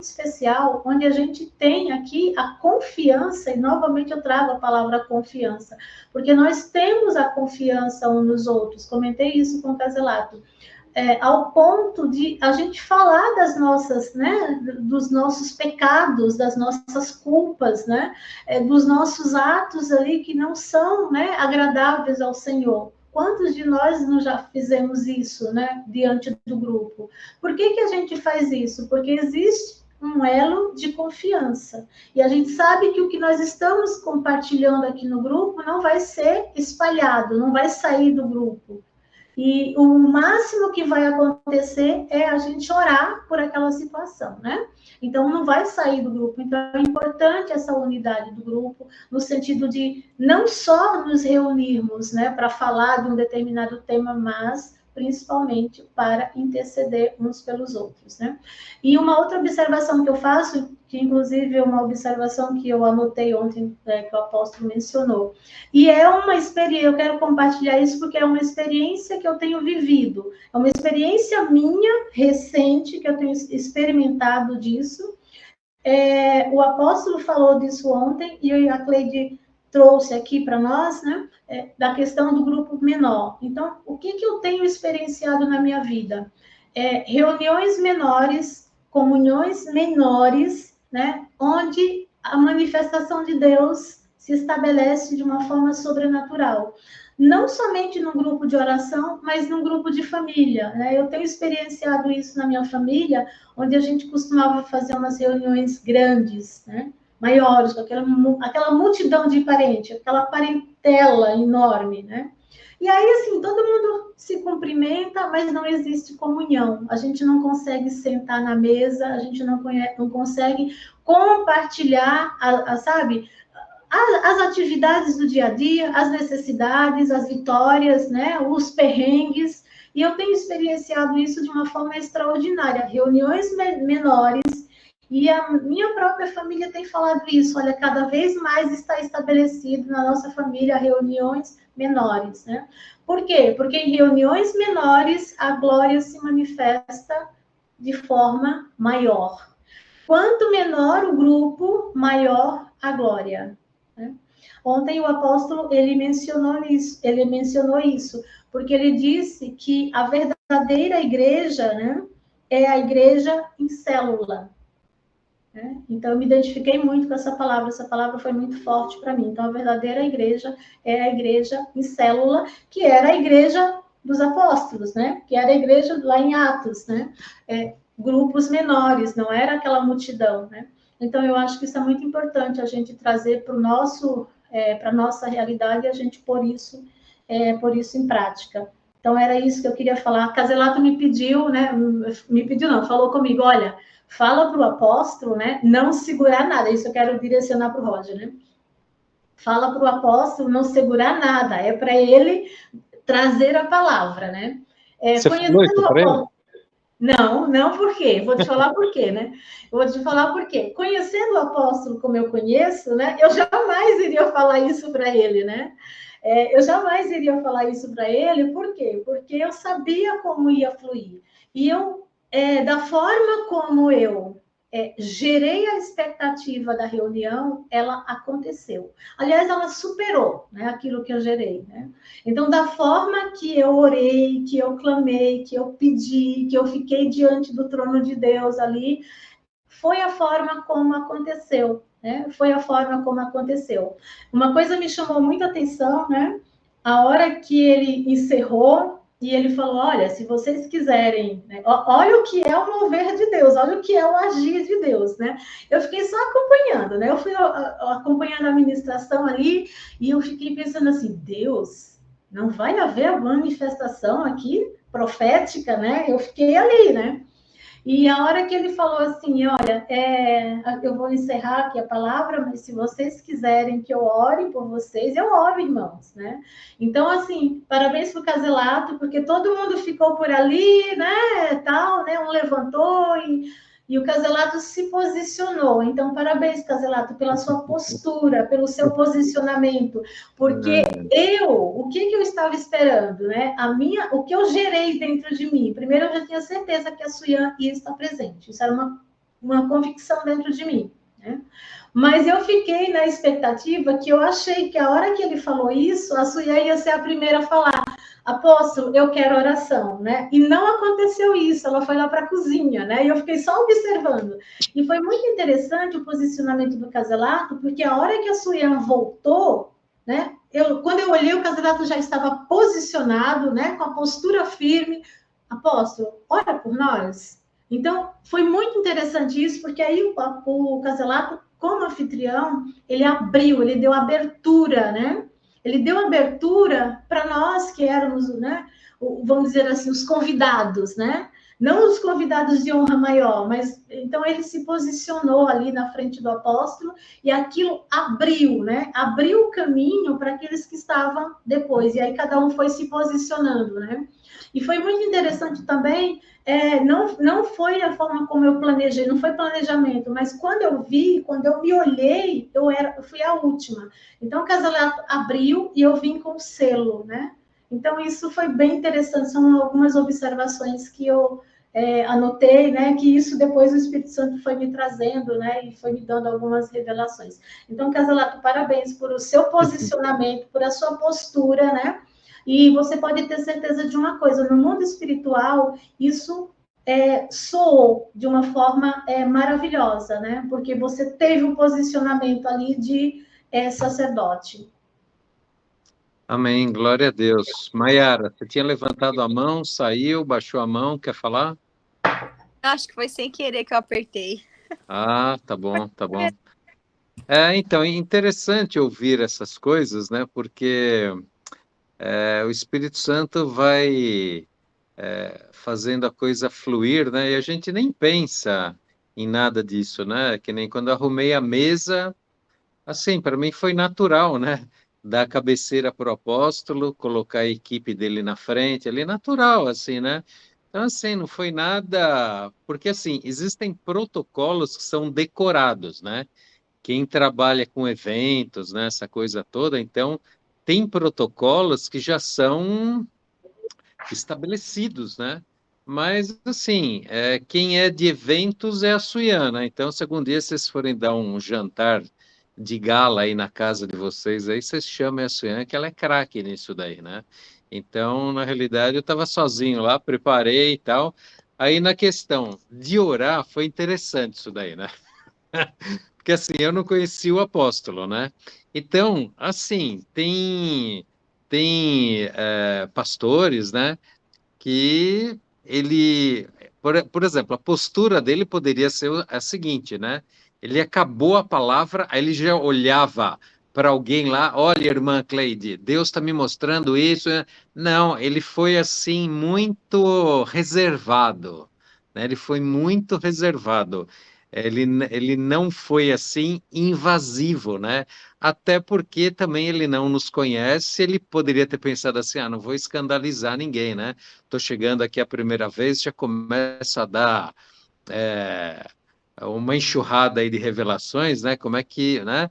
especial, onde a gente tem aqui a confiança, e novamente eu trago a palavra confiança, porque nós temos a confiança uns nos outros, comentei isso com o Caselato, ao ponto de a gente falar das nossas, né, dos nossos pecados, das nossas culpas, né, dos nossos atos ali que não são, né, agradáveis ao Senhor. Quantos de nós não já fizemos isso, né, diante do grupo? Por que a gente faz isso? Porque existe um elo de confiança. E a gente sabe que o que nós estamos compartilhando aqui no grupo não vai ser espalhado, não vai sair do grupo. E o máximo que vai acontecer é a gente orar por aquela situação, né? Então, não vai sair do grupo. Então, é importante essa unidade do grupo, no sentido de não só nos reunirmos, né, para falar de um determinado tema, mas principalmente para interceder uns pelos outros, né? E uma outra observação que eu faço, que inclusive é uma observação que eu anotei ontem, que o apóstolo mencionou, e é uma experiência, eu quero compartilhar isso porque é uma experiência que eu tenho vivido, é uma experiência minha, recente, que eu tenho experimentado disso. O apóstolo falou disso ontem, e a Cleide trouxe aqui para nós, né, da questão do grupo menor. Então, o que eu tenho experienciado na minha vida? Reuniões menores, comunhões menores, né, onde a manifestação de Deus se estabelece de uma forma sobrenatural. Não somente num grupo de oração, mas num grupo de família, né? Eu tenho experienciado isso na minha família, onde a gente costumava fazer umas reuniões grandes, né? Maiores, com aquela multidão de parentes, aquela parentela enorme, né? E aí, assim, todo mundo se cumprimenta, mas não existe comunhão. A gente não consegue sentar na mesa, a gente não consegue compartilhar, sabe, as atividades do dia a dia, as necessidades, as vitórias, né, os perrengues. E eu tenho experienciado isso de uma forma extraordinária. Reuniões menores, e a minha própria família tem falado isso. Olha, cada vez mais está estabelecido na nossa família reuniões menores, né? Por quê? Porque em reuniões menores a glória se manifesta de forma maior. Quanto menor o grupo, maior a glória. Né? Ontem o apóstolo ele mencionou isso, porque ele disse que a verdadeira igreja, né, é a igreja em célula. Né? Então, eu me identifiquei muito com essa palavra foi muito forte para mim. Então, a verdadeira igreja é a igreja em célula, que era a igreja dos apóstolos, né? Que era a igreja lá em Atos, né? Grupos menores, não era aquela multidão, né? Então, eu acho que isso é muito importante a gente trazer para a nossa realidade e a gente pôr isso em prática. Então, era isso que eu queria falar. Caselato me pediu, né? Me pediu, não, falou comigo, olha, fala para o apóstolo, né? Não segurar nada. Isso eu quero direcionar para o Roger, né? Fala para o apóstolo não segurar nada. É para ele trazer a palavra, né? Você falou isso para ele? Não, por quê? Vou te falar por quê, né? Vou te falar por quê. Conhecendo o apóstolo como eu conheço, né? Eu jamais iria falar isso para ele, né? Eu jamais iria falar isso para ele, por quê? Porque eu sabia como ia fluir. E eu, da forma como eu gerei a expectativa da reunião, ela aconteceu. Aliás, ela superou, né, aquilo que eu gerei, né? Então, da forma que eu orei, que eu clamei, que eu pedi, que eu fiquei diante do trono de Deus ali, foi a forma como aconteceu, né? Foi a forma como aconteceu. Uma coisa me chamou muita atenção, né? A hora que ele encerrou e ele falou, olha, se vocês quiserem, né? Olha o que é o mover de Deus, olha o que é o agir de Deus, né? Eu fiquei só acompanhando, né? Eu fui acompanhando a ministração ali e eu fiquei pensando assim, Deus, não vai haver manifestação aqui profética, né? Eu fiquei ali, né? E a hora que ele falou assim, olha, eu vou encerrar aqui a palavra, mas se vocês quiserem que eu ore por vocês, eu oro, irmãos, né? Então, assim, parabéns para o Caselato, porque todo mundo ficou por ali, né, tal, né? Um levantou e o Caselato se posicionou. Então, parabéns, Caselato, pela sua postura, pelo seu posicionamento, porque o que eu estava esperando, né? O que eu gerei dentro de mim. Primeiro, eu já tinha certeza que a Suyan ia estar presente. Isso era uma convicção dentro de mim, né? Mas eu fiquei na expectativa que eu achei que a hora que ele falou isso, a Suia ia ser a primeira a falar, apóstolo, eu quero oração, né? E não aconteceu isso, ela foi lá para a cozinha, né? E eu fiquei só observando. E foi muito interessante o posicionamento do Caselato, porque a hora que a Suian voltou, né? Quando eu olhei, o Caselato já estava posicionado, né? Com a postura firme. Apóstolo, ora por nós. Então, foi muito interessante isso, porque aí o Caselato, como anfitrião, ele abriu, ele deu abertura, né? Ele deu abertura para nós que éramos, né? Vamos dizer assim, os convidados, né? Não os convidados de honra maior, mas então ele se posicionou ali na frente do apóstolo e aquilo abriu, né? Abriu o caminho para aqueles que estavam depois. E aí cada um foi se posicionando, né? E foi muito interessante também, não foi a forma como eu planejei, não foi planejamento, mas quando eu vi, quando eu me olhei, eu fui a última. Então o Caselato abriu e eu vim com o selo, né? Então isso foi bem interessante, são algumas observações que eu anotei, né? Que isso depois o Espírito Santo foi me trazendo, né? E foi me dando algumas revelações. Então, Caselato, parabéns por o seu posicionamento, por a sua postura, né? E você pode ter certeza de uma coisa: no mundo espiritual, isso soou de uma forma maravilhosa, né? Porque você teve um posicionamento ali de sacerdote. Amém, glória a Deus. Maiara, você tinha levantado a mão, saiu, baixou a mão, quer falar? Acho que foi sem querer que eu apertei. Ah, tá bom, tá bom. Então, é interessante ouvir essas coisas, né? Porque o Espírito Santo vai fazendo a coisa fluir, né? E a gente nem pensa em nada disso, né? Que nem quando eu arrumei a mesa, assim, para mim foi natural, né? Dar a cabeceira para o apóstolo, colocar a equipe dele na frente, ali natural, assim, né? Então, assim, não foi nada. Porque, assim, existem protocolos que são decorados, né? Quem trabalha com eventos, né? Essa coisa toda, então, tem protocolos que já são estabelecidos, né? Mas, assim, quem é de eventos é a Suiana. Então, se algum dia vocês forem dar um jantar de gala aí na casa de vocês, aí vocês chamem a Suiana, que ela é craque nisso daí, né? Então, na realidade, eu estava sozinho lá, preparei e tal. Aí, na questão de orar, foi interessante isso daí, né? Porque, assim, eu não conhecia o apóstolo, né? Então, assim, tem pastores, né? Que ele, por exemplo, a postura dele poderia ser a seguinte, né? Ele acabou a palavra, aí ele já olhava para alguém lá, olha, irmã Cleide, Deus está me mostrando isso. Não, ele foi assim muito reservado, né? Ele foi muito reservado. Ele não foi assim invasivo, né? Até porque também ele não nos conhece, ele poderia ter pensado assim, ah, não vou escandalizar ninguém, né? Estou chegando aqui a primeira vez, já começa a dar é, uma enxurrada aí de revelações, né? Como é que, né?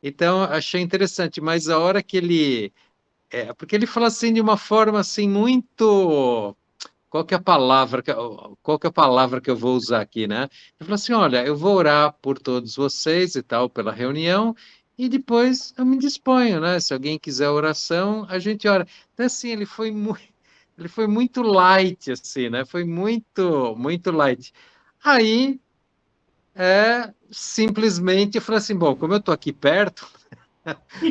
Então, achei interessante, mas a hora que ele... porque ele fala assim de uma forma assim muito... Qual que é a palavra qual que é a palavra que eu vou usar aqui, né? Ele falou assim, olha, eu vou orar por todos vocês e tal, pela reunião, e depois eu me disponho, né? Se alguém quiser oração, a gente ora. Então, assim, ele foi muito light, assim, né? Foi muito, muito light. Aí, simplesmente eu falei assim, bom, como eu estou aqui perto,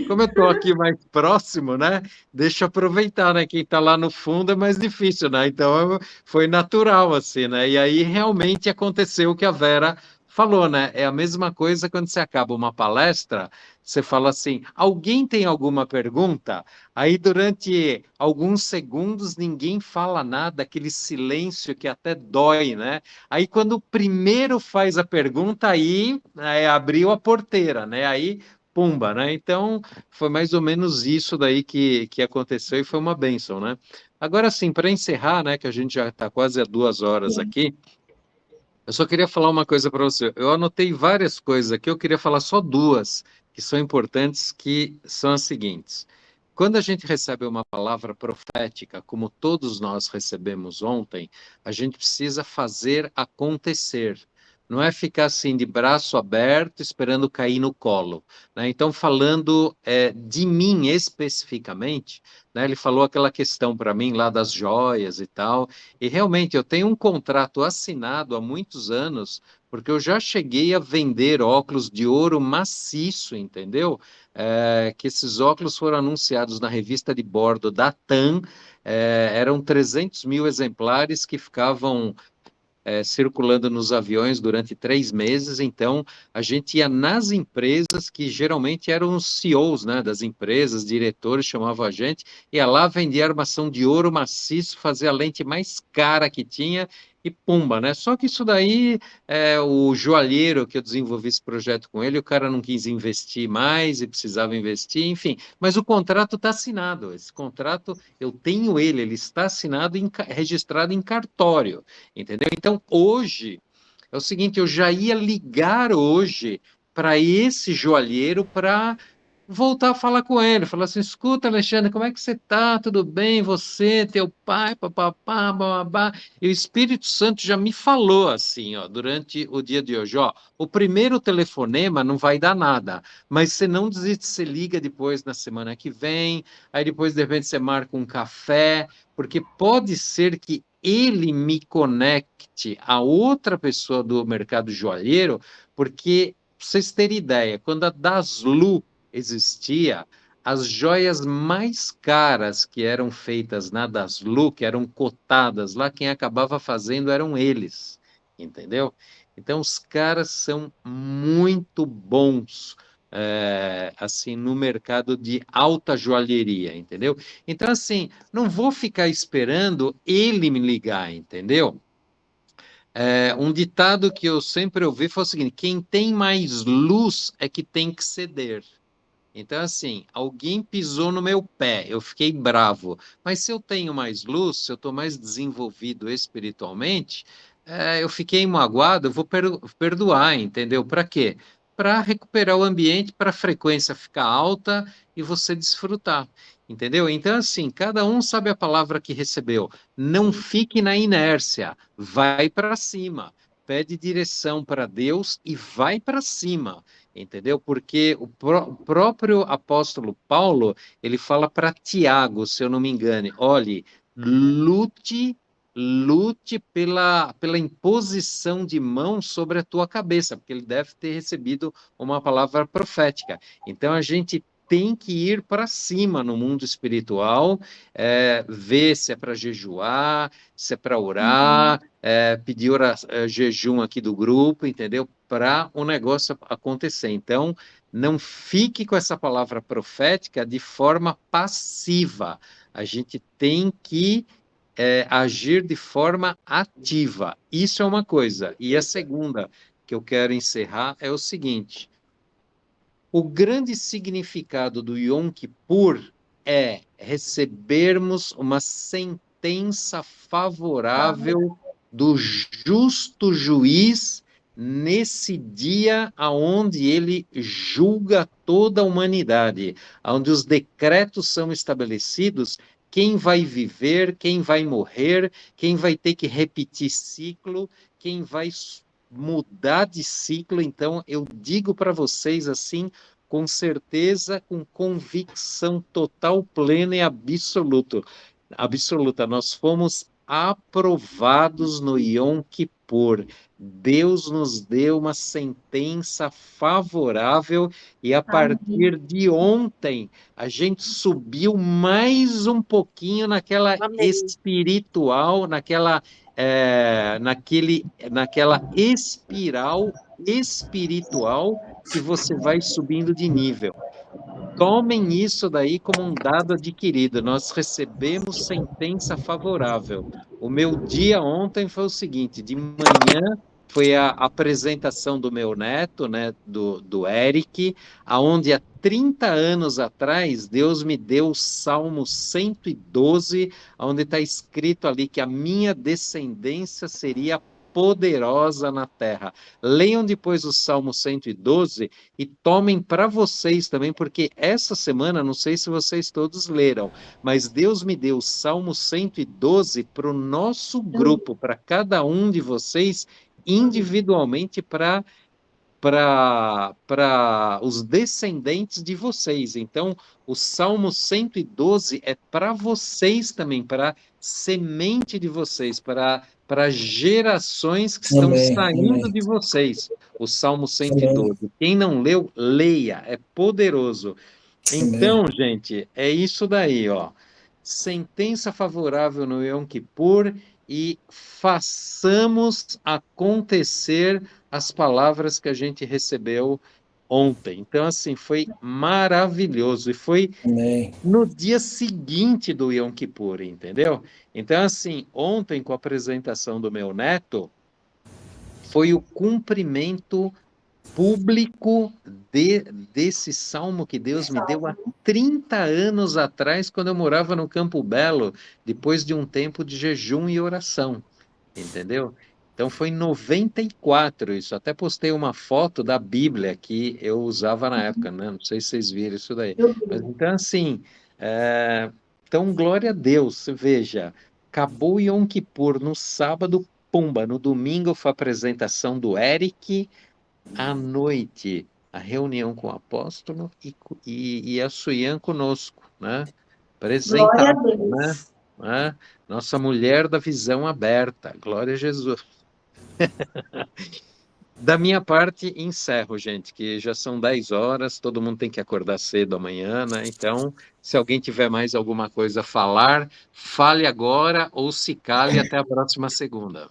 como eu estou aqui mais próximo, né? Deixa eu aproveitar, né? Quem está lá no fundo é mais difícil, né? Então foi natural, assim, né? E aí realmente aconteceu o que a Vera falou, né? É a mesma coisa quando você acaba uma palestra, você fala assim: alguém tem alguma pergunta? Aí durante alguns segundos ninguém fala nada, aquele silêncio que até dói, né? Aí quando o primeiro faz a pergunta, aí abriu a porteira, né? Aí pumba, né? Então, foi mais ou menos isso daí que aconteceu e foi uma bênção, né? Agora sim, para encerrar, né, que a gente já está quase a 2 horas aqui, eu só queria falar uma coisa para você. Eu anotei várias coisas aqui, eu queria falar só duas que são importantes, que são as seguintes. Quando a gente recebe uma palavra profética, como todos nós recebemos ontem, a gente precisa fazer acontecer. não é ficar assim de braço aberto esperando cair no colo, né? Então, falando de mim especificamente, né, ele falou aquela questão para mim lá das joias e tal, e realmente eu tenho um contrato assinado há muitos anos, porque eu já cheguei a vender óculos de ouro maciço, entendeu? Que esses óculos foram anunciados na revista de bordo da TAM, eram 300 mil exemplares que ficavam circulando nos aviões durante 3 meses. Então, a gente ia nas empresas, que geralmente eram os CEOs, né, das empresas, diretores, chamavam a gente, ia lá vender armação de ouro maciço, fazer a lente mais cara que tinha, e pumba, né? Só que isso daí, o joalheiro que eu desenvolvi esse projeto com ele, o cara não quis investir mais e precisava investir, enfim. Mas o contrato está assinado. Esse contrato, eu tenho ele está assinado, registrado em cartório, entendeu? Então, hoje, é o seguinte, eu já ia ligar hoje para esse joalheiro para voltar a falar com ele, falar assim, escuta, Alexandre, como é que você está? Tudo bem? Você, teu pai, papapá, babá. E o Espírito Santo já me falou assim, ó, durante o dia de hoje, ó, o primeiro telefonema não vai dar nada, mas você não desiste, você liga depois na semana que vem, aí depois de repente você marca um café, porque pode ser que ele me conecte a outra pessoa do mercado joalheiro, porque, para vocês terem ideia, quando a Daslu existia, as joias mais caras que eram feitas na Daslu, que eram cotadas lá, quem acabava fazendo eram eles, entendeu? Então, os caras são muito bons, assim, no mercado de alta joalheria, entendeu? Então, assim, não vou ficar esperando ele me ligar, entendeu? Um ditado que eu sempre ouvi foi o seguinte: quem tem mais luz é que tem que ceder. Então, assim, alguém pisou no meu pé, eu fiquei bravo. Mas se eu tenho mais luz, se eu estou mais desenvolvido espiritualmente, eu fiquei magoado, eu vou perdoar, entendeu? Para quê? Para recuperar o ambiente, para a frequência ficar alta e você desfrutar, entendeu? Então, assim, cada um sabe a palavra que recebeu. Não fique na inércia, vai para cima. Pede direção para Deus e vai para cima, entendeu? Porque o próprio apóstolo Paulo, ele fala para Tiago, se eu não me engano, olhe, lute pela imposição de mão sobre a tua cabeça, porque ele deve ter recebido uma palavra profética. Então a gente tem que ir para cima no mundo espiritual, ver se é para jejuar, se é para orar, pedir jejum aqui do grupo, entendeu? Para o negócio acontecer. Então, não fique com essa palavra profética de forma passiva. A gente tem que agir de forma ativa. Isso é uma coisa. E a segunda que eu quero encerrar é o seguinte: o grande significado do Yom Kippur é recebermos uma sentença favorável do justo juiz nesse dia aonde ele julga toda a humanidade, onde os decretos são estabelecidos, quem vai viver, quem vai morrer, quem vai ter que repetir ciclo, quem vai mudar de ciclo. Então, eu digo para vocês assim, com certeza, com convicção total, plena e absoluta. Nós fomos aprovados no Yom Kippur. Deus nos deu uma sentença favorável e a Amém. partir de ontem a gente subiu mais um pouquinho naquela Amém. espiritual, naquela espiral espiritual que você vai subindo de nível. Tomem isso daí como um dado adquirido. Nós recebemos sentença favorável. O meu dia ontem foi o seguinte: de manhã foi a apresentação do meu neto, né, do Eric, aonde há 30 anos atrás Deus me deu o Salmo 112, onde está escrito ali que a minha descendência seria poderosa na terra. Leiam depois o Salmo 112 e tomem para vocês também, porque essa semana, não sei se vocês todos leram, mas Deus me deu o Salmo 112 para o nosso grupo, para cada um de vocês individualmente para os descendentes de vocês. Então, o Salmo 112 é para vocês também, para a semente de vocês, para gerações que estão Amém, saindo amém, de vocês. O Salmo amém, 112. Quem não leu, leia, é poderoso. amém. Então, gente, é isso daí, ó. Sentença favorável no Yom Kippur e façamos acontecer as palavras que a gente recebeu ontem. Então, assim, foi maravilhoso. E foi Amém. no dia seguinte do Yom Kippur, entendeu? Então, assim, ontem, com a apresentação do meu neto, foi o cumprimento público desse salmo que Deus me deu há 30 anos atrás, quando eu morava no Campo Belo, depois de um tempo de jejum e oração, entendeu? Então foi em 94 isso. Até postei uma foto da Bíblia que eu usava na época, né? Não sei se vocês viram isso daí. Eu Mas vi. então, assim, então glória a Deus. Veja, acabou o Yom Kippur no sábado, pumba, no domingo foi a apresentação do Eric, à noite, a reunião com o apóstolo e a Suyan conosco, né? Glória a Apresentar, né? Deus. Né? Nossa mulher da visão aberta, glória a Jesus. Da minha parte, encerro, gente, que já são 10 horas, todo mundo tem que acordar cedo amanhã, né? Então, se alguém tiver mais alguma coisa a falar, fale agora ou se cale até a próxima segunda.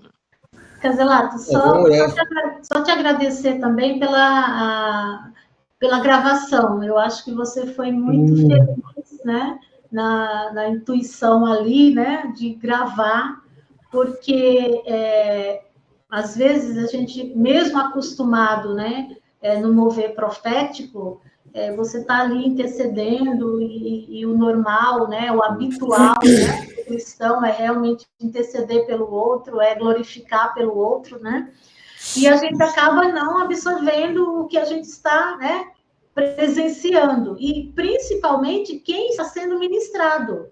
Caselato, Eu vou orar. só te agradecer também pela gravação. Eu acho que você foi muito feliz, né, na intuição ali, né, de gravar, porque às vezes a gente, mesmo acostumado, né, no mover profético, você está ali intercedendo e o normal, né, o habitual, né, do cristão é realmente interceder pelo outro, é glorificar pelo outro, né? E a gente acaba não absorvendo o que a gente está, né, presenciando e principalmente quem está sendo ministrado.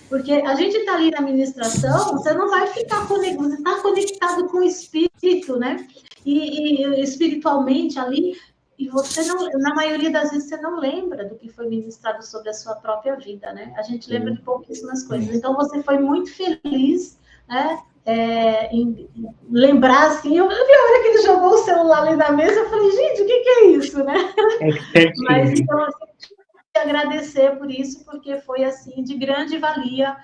Porque a gente está ali na ministração, você não vai ficar conectado, você está conectado com o espírito, né? E espiritualmente ali, e você não, na maioria das vezes, você não lembra do que foi ministrado sobre a sua própria vida, né? A gente lembra de pouquíssimas coisas. Então, você foi muito feliz, né? Em lembrar assim, eu vi a hora que ele jogou o celular ali na mesa, eu falei, gente, o que é isso, né? Mas então, assim, agradecer por isso, porque foi assim de grande valia,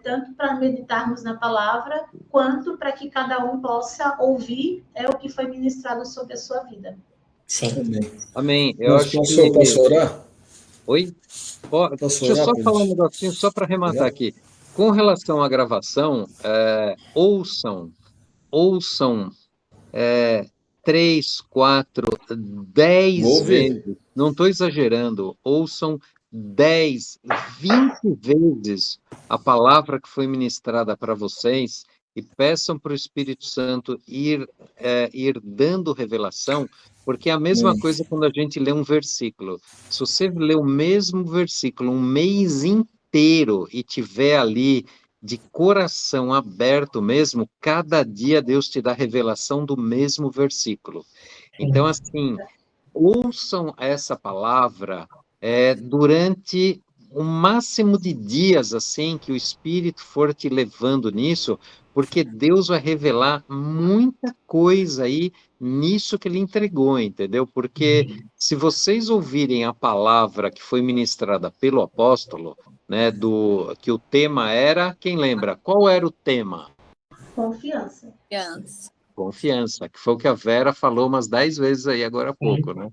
tanto para meditarmos na palavra, quanto para que cada um possa ouvir o que foi ministrado sobre a sua vida. Sim. Amém. Amém. Eu acho Posso orar? Oi? Posso Deixa eu orar, só falar um presidente? negocinho, só para arrematar Obrigado. aqui. Com relação à gravação, ouçam 3, 4, 10 Vou ouvir. vezes, não estou exagerando, ouçam 10, 20 vezes a palavra que foi ministrada para vocês e peçam para o Espírito Santo ir dando revelação, porque é a mesma Amém. coisa quando a gente lê um versículo. Se você lê o mesmo versículo um mês inteiro e tiver ali de coração aberto mesmo, cada dia Deus te dá revelação do mesmo versículo. Então, assim, ouçam essa palavra durante o máximo de dias, assim, que o Espírito for te levando nisso, porque Deus vai revelar muita coisa aí nisso que Ele entregou, entendeu? Porque se vocês ouvirem a palavra que foi ministrada pelo apóstolo, né, que o tema era, quem lembra? Qual era o tema? Confiança. Confiança, que foi o que a Vera falou umas 10 vezes aí agora há pouco, né?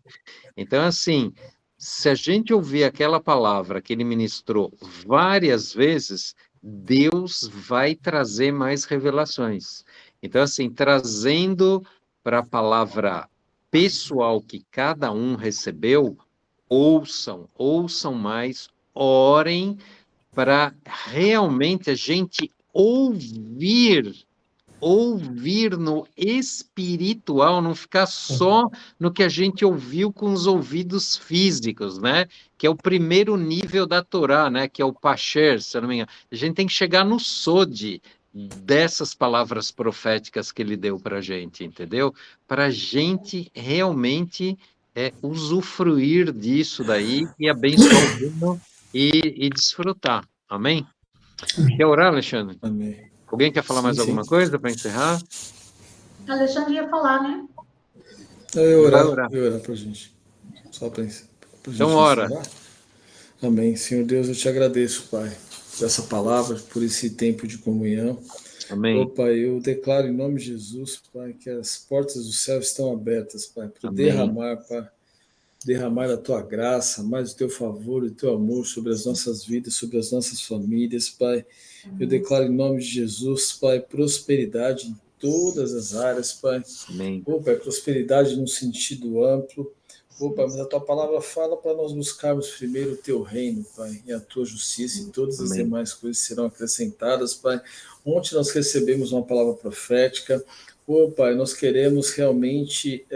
Então, assim, se a gente ouvir aquela palavra que ele ministrou várias vezes, Deus vai trazer mais revelações. Então, assim, trazendo para a palavra pessoal que cada um recebeu, ouçam mais, orem para realmente a gente ouvir no espiritual, não ficar só no que a gente ouviu com os ouvidos físicos, né? Que é o primeiro nível da Torá, né? Que é o Pasher, se eu não me engano. A gente tem que chegar no Sod, dessas palavras proféticas que ele deu para a gente, entendeu? Para a gente realmente usufruir disso daí e abençoar o mundo e desfrutar. Amém? Quer orar, Alexandre? Amém. Alguém quer falar Sim, mais sim. alguma coisa para encerrar? Alexandre ia falar, né? Eu Vai orar, orar. eu orar para a gente. Só para gente Então, ora. encerrar. Amém. Senhor Deus, eu te agradeço, Pai, por essa palavra, por esse tempo de comunhão. Amém. Pai, eu declaro em nome de Jesus, Pai, que as portas do céu estão abertas, Pai, para Amém. derramar, Pai, derramar a tua graça, mais o teu favor e o teu amor sobre as nossas vidas, sobre as nossas famílias, Pai. Eu declaro em nome de Jesus, Pai, prosperidade em todas as áreas, Pai. Amém. Pai, prosperidade num sentido amplo. Pai, mas a tua palavra fala para nós buscarmos primeiro o teu reino, Pai, e a tua justiça, e todas as Amém. demais coisas serão acrescentadas, Pai. Ontem nós recebemos uma palavra profética. Pai, nós queremos realmente,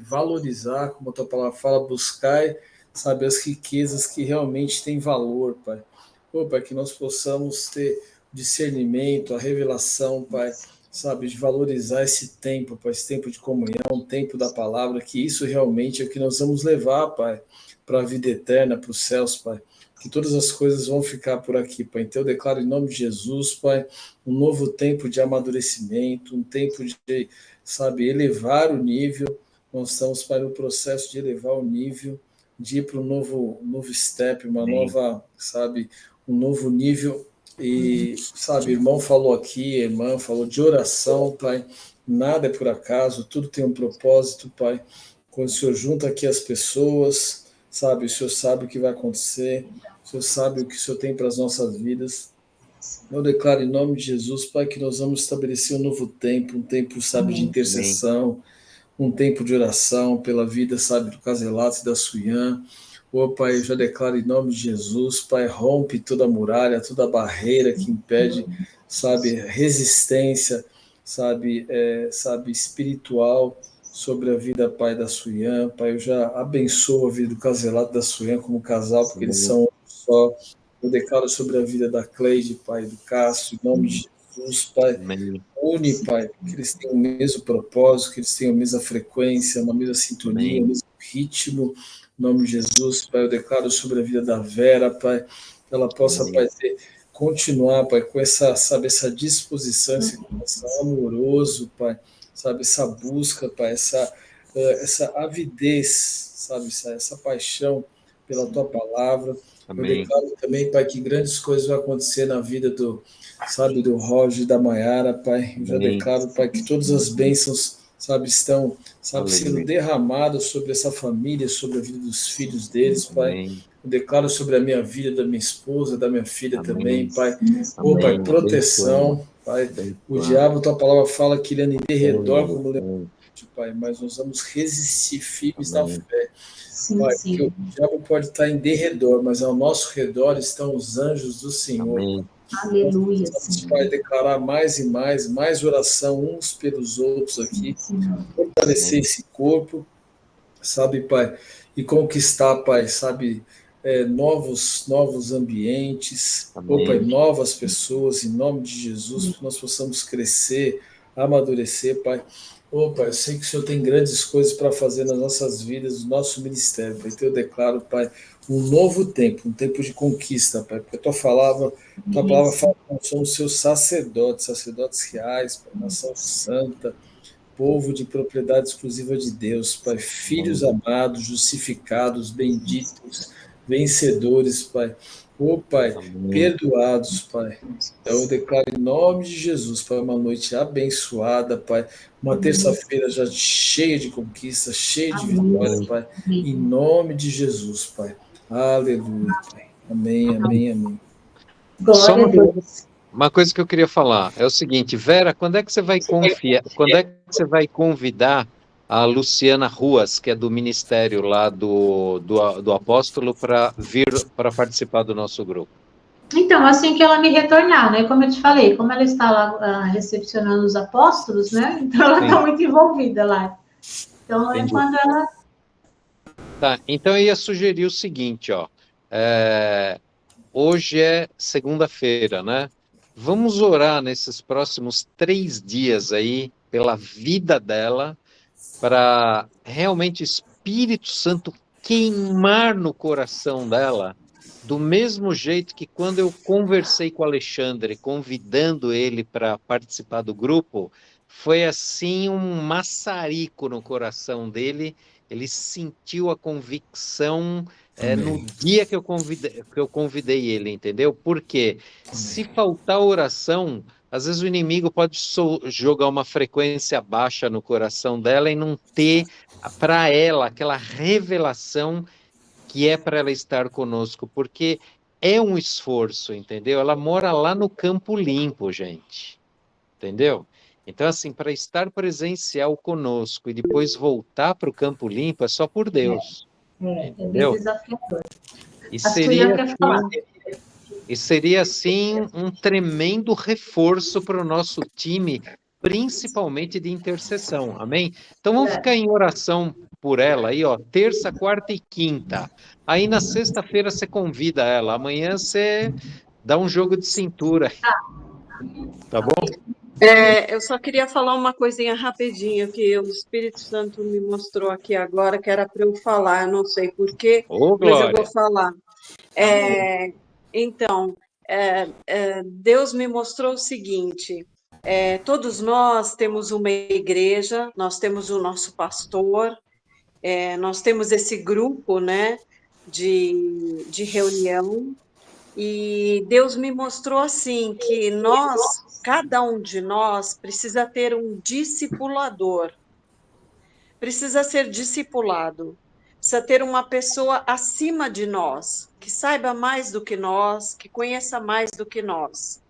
valorizar, como a tua palavra fala, buscar, as riquezas que realmente têm valor, Pai. Pai, que nós possamos ter discernimento, a revelação, Pai, de valorizar esse tempo, Pai, esse tempo de comunhão, tempo da palavra, que isso realmente é o que nós vamos levar, Pai, para a vida eterna, para os céus, Pai. Que todas as coisas vão ficar por aqui, Pai. Então eu declaro em nome de Jesus, Pai, um novo tempo de amadurecimento, um tempo de, elevar o nível. Nós estamos para o processo de elevar o nível, de ir para um novo step, uma Amém. nova, um novo nível. E, irmão falou aqui, irmã falou de oração, Pai. Nada é por acaso, tudo tem um propósito, Pai. Quando o Senhor junta aqui as pessoas, o Senhor sabe o que vai acontecer, o Senhor sabe o que o Senhor tem para as nossas vidas. Eu declaro em nome de Jesus, Pai, que nós vamos estabelecer um novo tempo, um tempo, de intercessão, um tempo de oração pela vida, do Caselato e da Suian. Pai, eu já declaro em nome de Jesus, Pai, rompe toda a muralha, toda a barreira que impede, resistência, espiritual sobre a vida, Pai, da Suian. Pai, eu já abençoo a vida do Caselato e da Suian como casal, porque eles são um só. Eu declaro sobre a vida da Cleide, Pai, do Cássio, em nome de Jesus, Pai. Amém. Une, Pai, que eles tenham o mesmo propósito, que eles tenham a mesma frequência, uma mesma sintonia, o mesmo ritmo. Em nome de Jesus, Pai, eu declaro sobre a vida da Vera, Pai, que ela possa, Pai, continuar, Pai, com essa, essa disposição, esse coração amoroso, Pai, essa busca, Pai, essa avidez, essa paixão pela Tua palavra. Amém. Eu declaro também, Pai, que grandes coisas vão acontecer na vida do Roger e da Maiara, Pai. Eu já declaro, Pai, que todas as bênçãos, estão, sendo derramadas sobre essa família, sobre a vida dos filhos deles, Pai. Amém. Eu declaro sobre a minha vida, da minha esposa, da minha filha também, Pai. Amém. Pai, proteção, Pai. O diabo, Tua palavra fala que ele anda em derredor como leão, Pai, mas nós vamos resistir firmes na fé. Sim, Pai, sim. que o diabo pode estar em derredor, mas ao nosso redor estão os anjos do Senhor. Amém. Aleluia. Nós vamos declarar mais e mais oração uns pelos outros aqui, fortalecer esse corpo, Pai, e conquistar, Pai, novos ambientes, Pai, novas pessoas, em nome de Jesus, que nós possamos crescer, amadurecer, Pai. Pai, eu sei que o Senhor tem grandes coisas para fazer nas nossas vidas, no nosso ministério, Pai. Então eu declaro, Pai, um novo tempo, um tempo de conquista, Pai, porque tua palavra fala que nós somos seus sacerdotes reais, Pai, nação santa, povo de propriedade exclusiva de Deus, Pai, filhos amados, justificados, benditos, vencedores, Pai. Pai, perdoados, Pai. Então eu declaro em nome de Jesus, Pai, uma noite abençoada, Pai, uma terça-feira já cheia de conquista, cheia de vitória, Pai, em nome de Jesus, Pai. Aleluia, Pai. Amém, amém, amém. Só uma coisa que eu queria falar é o seguinte, Vera, quando é que você vai convidar a Luciana Ruas, que é do ministério lá do apóstolo, para vir para participar do nosso grupo? Então, assim que ela me retornar, né? Como eu te falei, como ela está lá recepcionando os apóstolos, né? Então ela está muito envolvida lá. Então, é quando ela... Tá, então eu ia sugerir o seguinte, ó. Hoje é segunda-feira, né? Vamos orar nesses próximos 3 dias aí pela vida dela, para realmente o Espírito Santo queimar no coração dela, do mesmo jeito que quando eu conversei com o Alexandre, convidando ele para participar do grupo, foi assim um maçarico no coração dele. Ele sentiu a convicção no Amém. dia que eu convidei ele, entendeu? Porque se Amém. faltar oração, às vezes o inimigo pode jogar uma frequência baixa no coração dela e não ter para ela aquela revelação que é para ela estar conosco, porque é um esforço, entendeu? Ela mora lá no Campo Limpo, gente, entendeu? Então, assim, para estar presencial conosco e depois voltar para o Campo Limpo é só por Deus, É bem entendeu? desafiador. E A Suyan seria quer falar. assim, um tremendo reforço para o nosso time, principalmente de intercessão, amém? Então vamos ficar em oração por ela aí, ó, terça, quarta e quinta. Aí na sexta-feira você convida ela, amanhã você dá um jogo de cintura, tá bom? Eu só queria falar uma coisinha rapidinho que o Espírito Santo me mostrou aqui agora, que era para eu falar, eu não sei porquê, Ô, mas eu vou Glória! falar. Então, Deus me mostrou o seguinte: todos nós temos uma igreja, nós temos o nosso pastor, nós temos esse grupo, né, de reunião, e Deus me mostrou assim que cada um de nós precisa ter um discipulador, precisa ser discipulado, precisa ter uma pessoa acima de nós, que saiba mais do que nós, que conheça mais do que nós.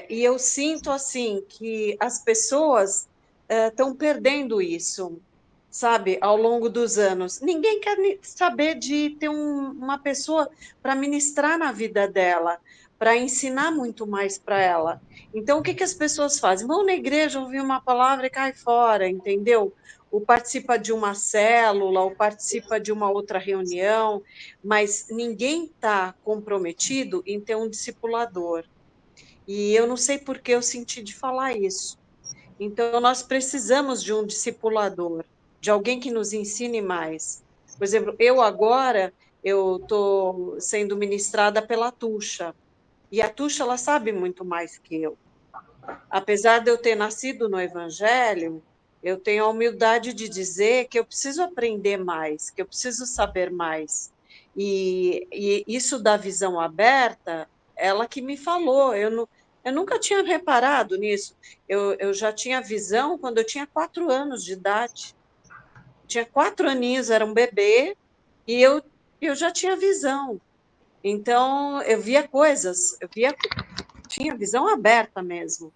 E eu sinto assim que as pessoas estão perdendo isso, sabe, ao longo dos anos. Ninguém quer saber de ter uma pessoa para ministrar na vida dela, para ensinar muito mais para ela. Então, o que, que as pessoas fazem? Vão na igreja, ouvir uma palavra e cai fora, entendeu? Ou participa de uma célula, ou participa de uma outra reunião, mas ninguém está comprometido em ter um discipulador. E eu não sei por que eu senti de falar isso. Então, nós precisamos de um discipulador, de alguém que nos ensine mais. Por exemplo, eu estou sendo ministrada pela Tuxa, e a Tuxa, ela sabe muito mais que eu. Apesar de eu ter nascido no Evangelho, eu tenho a humildade de dizer que eu preciso aprender mais, que eu preciso saber mais. E isso da visão aberta, ela que me falou, eu nunca tinha reparado nisso. Eu já tinha visão quando eu tinha 4 anos de idade. Tinha 4 aninhos, era um bebê, e eu já tinha visão. Então, eu via coisas, tinha visão aberta mesmo.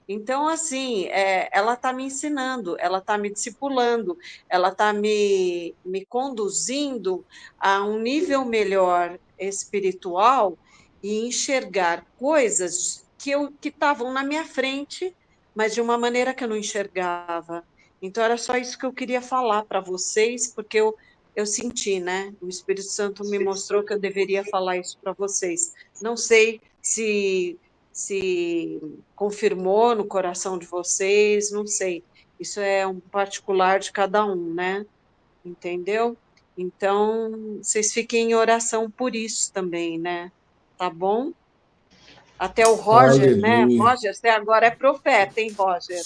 Então, assim, ela está me ensinando, ela está me discipulando, ela está me conduzindo a um nível melhor espiritual e enxergar coisas que estavam na minha frente, mas de uma maneira que eu não enxergava. Então, era só isso que eu queria falar para vocês, porque eu senti, né? O Espírito Santo me mostrou que eu deveria falar isso para vocês. Não sei se confirmou no coração de vocês, não sei. Isso é um particular de cada um, né? Entendeu? Então, vocês fiquem em oração por isso também, né? Tá bom? Até o Roger, né? Aleluia. Roger, você agora é profeta, hein, Roger?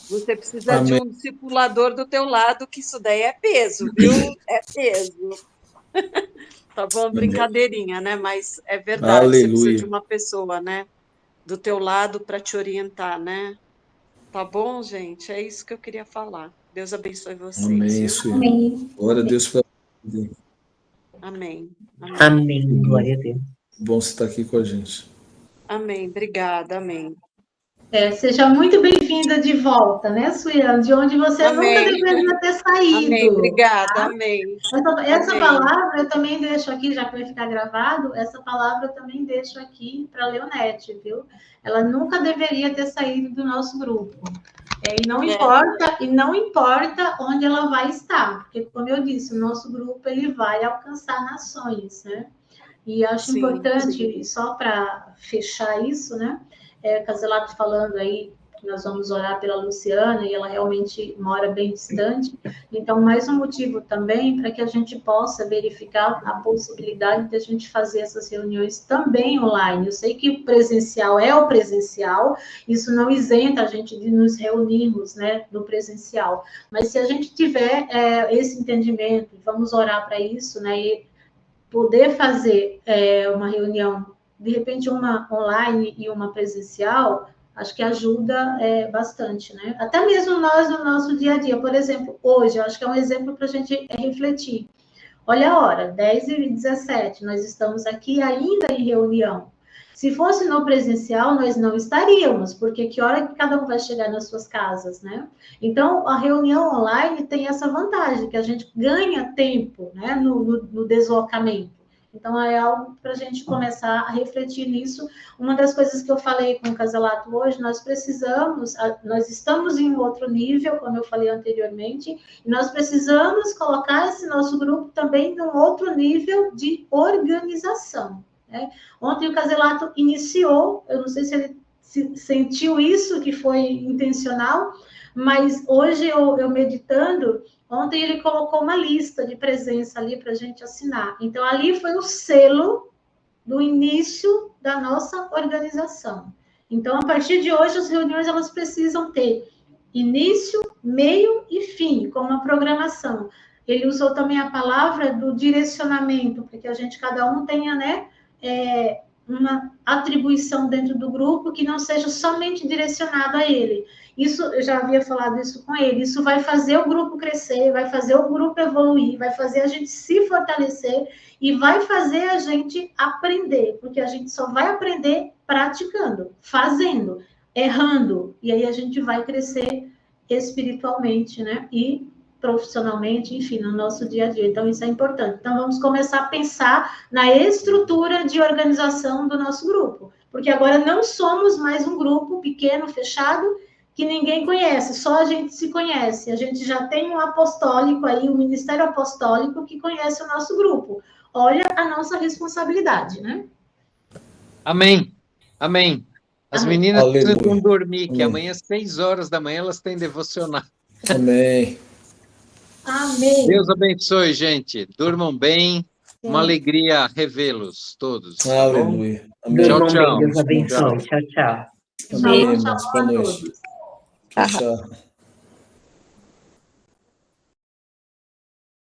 Você precisa de Amém. um discipulador do teu lado, que isso daí é peso, viu? É peso. Tá bom? Amém. Brincadeirinha, né? Mas é verdade, você precisa de Aleluia. uma pessoa, né? Do teu lado para te orientar, né? Tá bom, gente? É isso que eu queria falar. Deus abençoe vocês, Amém, viu? isso aí. Amém. Glória a Deus pela vida. Amém. Amém. Amém. Glória a Deus. Bom você estar aqui com a gente. Amém. Obrigada. Amém. Seja muito bem-vinda de volta, né, Suyan? De onde você nunca Amém. deveria ter saído. Amém. Obrigada. Tá? Amém. Essa Amém. palavra eu também deixo aqui, já que vai ficar gravado, essa palavra eu também deixo aqui para a Leonete, viu? Ela nunca deveria ter saído do nosso grupo. E não importa onde ela vai estar, porque, como eu disse, o nosso grupo ele vai alcançar nações, né? E acho Sim, importante, só para fechar isso, né? Caselato falando aí que nós vamos orar pela Luciana e ela realmente mora bem distante. Então, mais um motivo também para que a gente possa verificar a possibilidade de a gente fazer essas reuniões também online. Eu sei que o presencial é o presencial, isso não isenta a gente de nos reunirmos, né, no presencial. Mas se a gente tiver esse entendimento, vamos orar para isso, né, e poder fazer uma reunião, de repente uma online e uma presencial, acho que ajuda bastante, né? Até mesmo nós no nosso dia a dia, por exemplo, hoje, eu acho que é um exemplo para a gente refletir. Olha a hora, 10h17, nós estamos aqui ainda em reunião. Se fosse no presencial, nós não estaríamos, porque que hora que cada um vai chegar nas suas casas, né? Então, a reunião online tem essa vantagem, que a gente ganha tempo, né, no deslocamento. Então, é algo para a gente começar a refletir nisso. Uma das coisas que eu falei com o Caselato hoje, nós estamos em outro nível, como eu falei anteriormente, e nós precisamos colocar esse nosso grupo também num outro nível de organização, né? Ontem o Caselato iniciou, eu não sei se ele sentiu isso, que foi intencional, mas hoje eu meditando, ontem ele colocou uma lista de presença ali para a gente assinar. Então, ali foi o selo do início da nossa organização. Então, a partir de hoje, as reuniões elas precisam ter início, meio e fim, com uma programação. Ele usou também a palavra do direcionamento, para que a gente, cada um tenha, né, uma atribuição dentro do grupo que não seja somente direcionado a ele. Isso, eu já havia falado isso com ele, isso vai fazer o grupo crescer, vai fazer o grupo evoluir, vai fazer a gente se fortalecer e vai fazer a gente aprender, porque a gente só vai aprender praticando, fazendo, errando, e aí a gente vai crescer espiritualmente, né? E profissionalmente, enfim, no nosso dia a dia. Então, isso é importante. Então, vamos começar a pensar na estrutura de organização do nosso grupo, porque agora não somos mais um grupo pequeno, fechado, que ninguém conhece, só a gente se conhece. A gente já tem um apostólico aí, um ministério apostólico que conhece o nosso grupo. Olha a nossa responsabilidade, né? Amém. Amém. As Amém. meninas Aleluia. precisam dormir, que Amém. amanhã às 6 horas da manhã elas têm devocional. Amém. Amém. Deus abençoe, gente. Durmam bem. Uma alegria revê-los todos. Tá bom? Aleluia. Amém. Tchau, Durmam bem, tchau. Deus abençoe. Tchau, tchau. Amém, Shalom, irmãos. shalom Boa a noite. todos. Tchau, tchau.